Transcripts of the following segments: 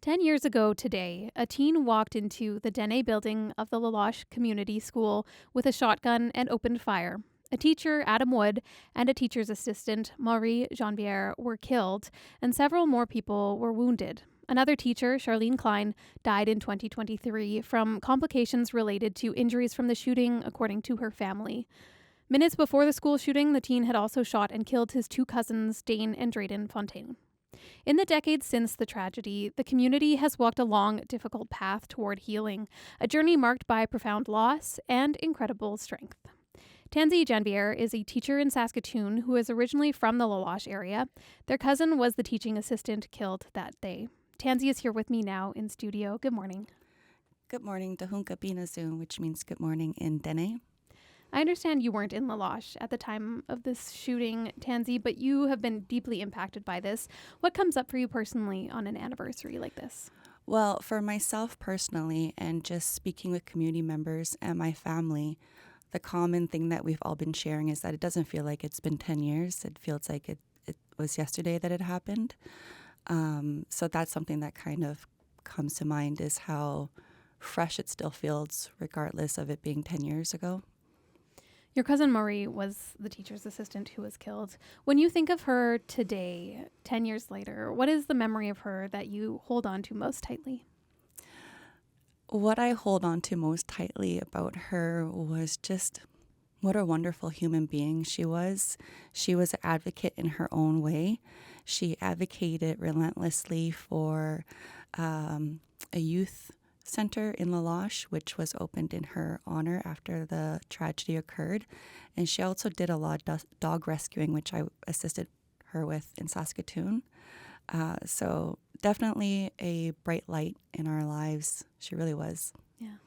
10 years ago today, a teen walked into the Dene building of the Loche Community School with a shotgun and opened fire. A teacher, Adam Wood, and a teacher's assistant, Tanzy Janvier, were killed, and several more people were wounded. Another teacher, Charlene Klein, died in 2023 from complications related to injuries from the shooting, according to her family. Minutes before the school shooting, the teen had also shot and killed his two cousins, Dane and Drayden Fontaine. In the decades since the tragedy, the community has walked a long, difficult path toward healing, a journey marked by profound loss and incredible strength. Tanzy Janvier is a teacher in Saskatoon who is originally from the Loche area. Their cousin was the teaching assistant killed that day. Tanzy is here with me now in studio. Good morning. Good morning, Dahunka Binazun, which means good morning in Dene. I understand you weren't in La Loche at the time of this shooting, Tanzy, but you have been deeply impacted by this. What comes up for you personally on an anniversary like this? Well, for myself personally, and just speaking with community members and my family, the common thing that we've all been sharing is that it doesn't feel like it's been 10 years. It feels like it was yesterday that it happened. So that's something that kind of comes to mind, is how fresh it still feels, regardless of it being 10 years ago. Your cousin Marie was the teacher's assistant who was killed. When you think of her today, 10 years later, what is the memory of her that you hold on to most tightly? What I hold on to most tightly about her was just what a wonderful human being she was. She was an advocate in her own way. She advocated relentlessly for a youth center in La Loche, which was opened in her honor after the tragedy occurred. And she also did a lot of dog rescuing, which I assisted her with in Saskatoon. So definitely a bright light in our lives. She really was. Yeah.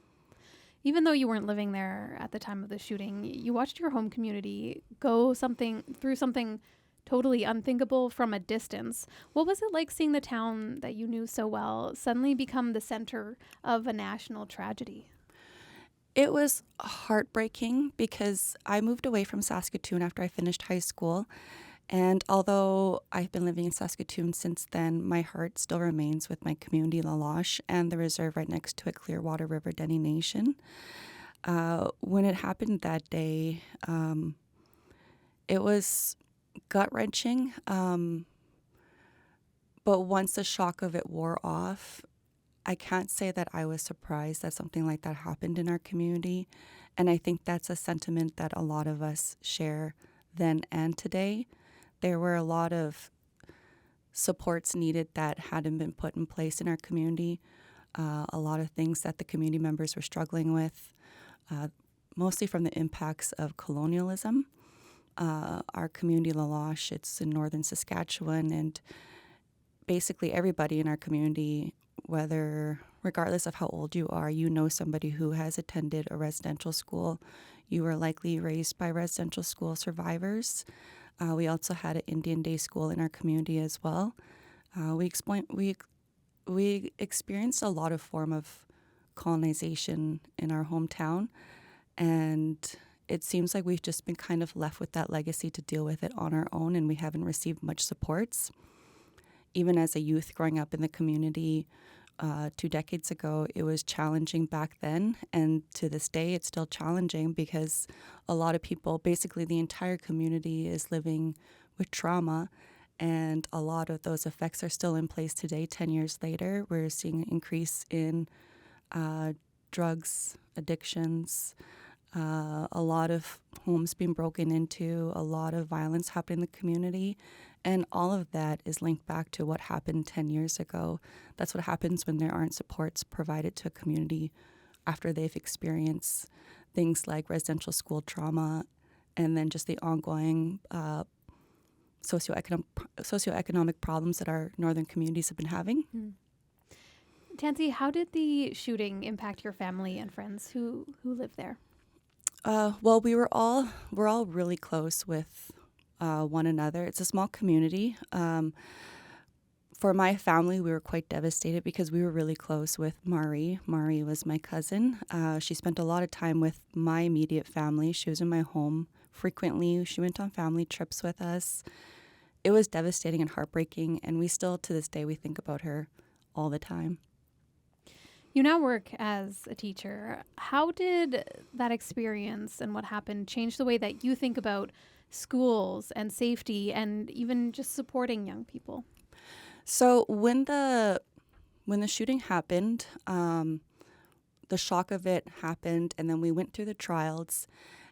Even though you weren't living there at the time of the shooting, you watched your home community go through something totally unthinkable from a distance. What was it like seeing the town that you knew so well suddenly become the center of a national tragedy? It was heartbreaking because I moved away from Saskatoon after I finished high school. And although I've been living in Saskatoon since then, my heart still remains with my community, La Loche, and the reserve right next to it, Clearwater River Dene Nation. When it happened that day, it was gut-wrenching. But once the shock of it wore off, I can't say that I was surprised that something like that happened in our community. And I think that's a sentiment that a lot of us share then and today. There were a lot of supports needed that hadn't been put in place in our community. A lot of things that the community members were struggling with, mostly from the impacts of colonialism. Our community, La Loche, it's in northern Saskatchewan, and basically everybody in our community, regardless of how old you are, you know somebody who has attended a residential school. You were likely raised by residential school survivors. We also had an Indian day school in our community as well. We experienced a lot of form of colonization in our hometown, and it seems like we've just been kind of left with that legacy to deal with it on our own, and we haven't received much supports. Even as a youth growing up in the community 2 decades ago, it was challenging back then, and to this day it's still challenging because a lot of people, basically the entire community, is living with trauma, and a lot of those effects are still in place today. 10 years later, we're seeing an increase in drugs, addictions, a lot of homes being broken into, a lot of violence happening in the community. And all of that is linked back to what happened 10 years ago. That's what happens when there aren't supports provided to a community after they've experienced things like residential school trauma, and then just the ongoing socioeconomic problems that our northern communities have been having. Tanzy, how did the shooting impact your family and friends who live there? Well, we're all really close with one another. It's a small community. For my family, we were quite devastated because we were really close with Marie. Marie was my cousin. She spent a lot of time with my immediate family. She was in my home frequently. She went on family trips with us. It was devastating and heartbreaking, and we still, to this day, we think about her all the time. You now work as a teacher. How did that experience and what happened change the way that you think about schools and safety and even just supporting young people? So when the shooting happened, the shock of it happened, and then we went through the trials.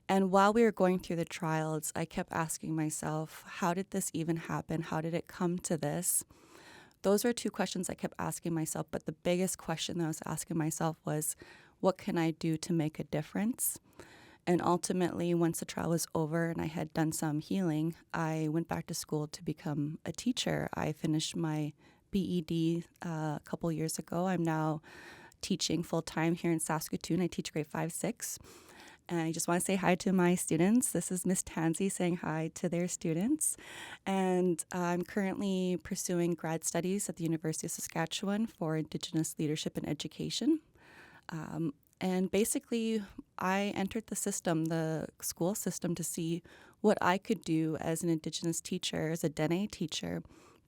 And while we were going through the trials, I kept asking myself, how did this even happen? How did it come to this? Those were two questions I kept asking myself. But the biggest question that I was asking myself was, what can I do to make a difference? And ultimately, once the trial was over and I had done some healing, I went back to school to become a teacher. I finished my BED a couple years ago. I'm now teaching full-time here in Saskatoon. I teach grade 5, 6. And I just want to say hi to my students. This is Miss Tanzy saying hi to their students. And I'm currently pursuing grad studies at the University of Saskatchewan for Indigenous Leadership and Education. And basically, I entered the school system, to see what I could do as an Indigenous teacher, as a Dene teacher,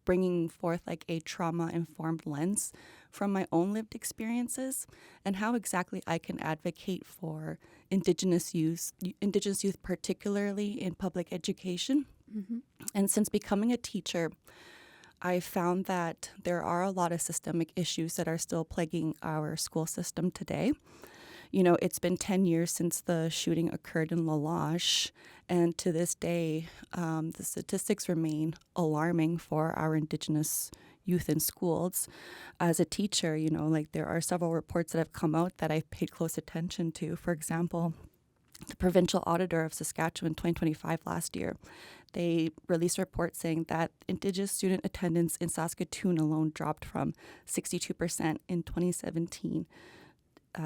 bringing forth like a trauma-informed lens from my own lived experiences and how exactly I can advocate for Indigenous youth, particularly in public education. Mm-hmm. And since becoming a teacher, I found that there are a lot of systemic issues that are still plaguing our school system today. You know, it's been 10 years since the shooting occurred in Loche, and to this day, the statistics remain alarming for our Indigenous youth in schools. As a teacher, you know, like there are several reports that have come out that I've paid close attention to. For example, the Provincial Auditor of Saskatchewan 2025 last year, they released a report saying that Indigenous student attendance in Saskatoon alone dropped from 62% in 2017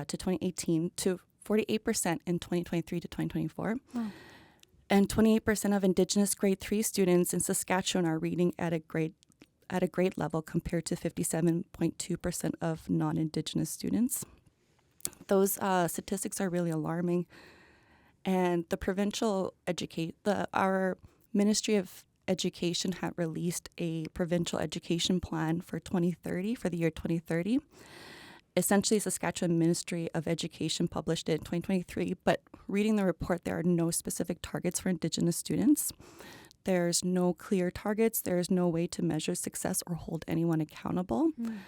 to 2018 to 48% in 2023 to 2024. Wow. And 28% of Indigenous grade 3 students in Saskatchewan are reading at a grade level compared to 57.2% of non-Indigenous students. Those statistics are really alarming. And our Ministry of Education had released a provincial education plan for 2030, for the year 2030. Essentially, Saskatchewan Ministry of Education published it in 2023, but reading the report, there are no specific targets for Indigenous students. There's no clear targets. There's no way to measure success or hold anyone accountable. Mm.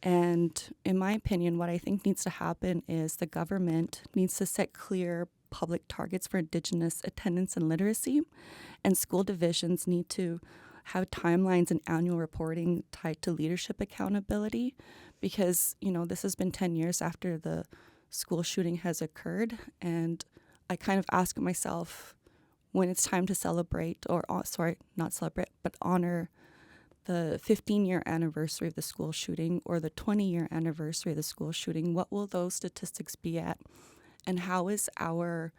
And in my opinion, what I think needs to happen is the government needs to set clear public targets for Indigenous attendance and literacy, and school divisions need to have timelines and annual reporting tied to leadership accountability, because, you know, this has been 10 years after the school shooting has occurred, and I kind of ask myself, when it's time to celebrate, or not celebrate, but honor the 15-year anniversary of the school shooting or the 20-year anniversary of the school shooting, what will those statistics be at? And how is our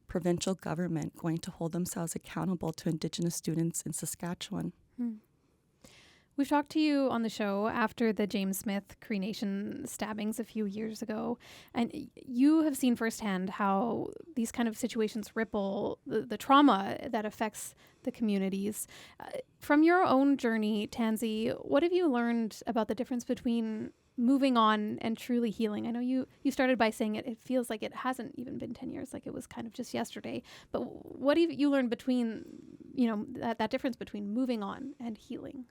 provincial government going to hold themselves accountable to Indigenous students in Saskatchewan? Mm. We've talked to you on the show after the James Smith Cree Nation stabbings a few years ago, and you have seen firsthand how these kind of situations ripple the trauma that affects the communities. From your own journey, Tanzy, what have you learned about the difference between moving on and truly healing? I know you started by saying it feels like it hasn't even been 10 years, like it was kind of just yesterday. But what have you learned between, you know, that difference between moving on and healing?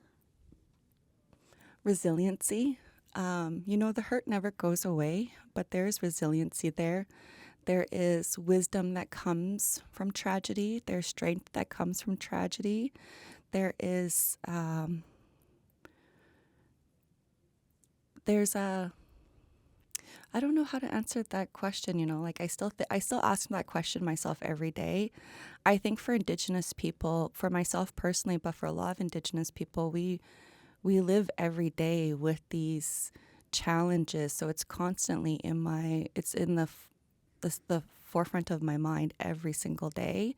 Resiliency. You know, the hurt never goes away, but there is resiliency there. There is wisdom that comes from tragedy. There's strength that comes from tragedy. There is, I don't know how to answer that question, you know, like I still ask that question myself every day. I think for Indigenous people, for myself personally, but for a lot of Indigenous people, we live every day with these challenges. So it's constantly in the forefront of my mind every single day.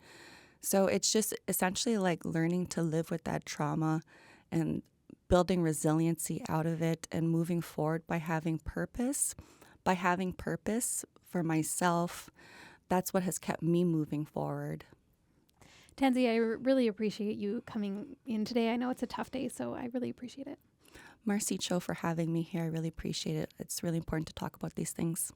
So it's just essentially like learning to live with that trauma and building resiliency out of it and moving forward by having purpose. By having purpose for myself, that's what has kept me moving forward. Tanzy, I really appreciate you coming in today. I know it's a tough day, so I really appreciate it. Marcy Cho for having me here. I really appreciate it. It's really important to talk about these things.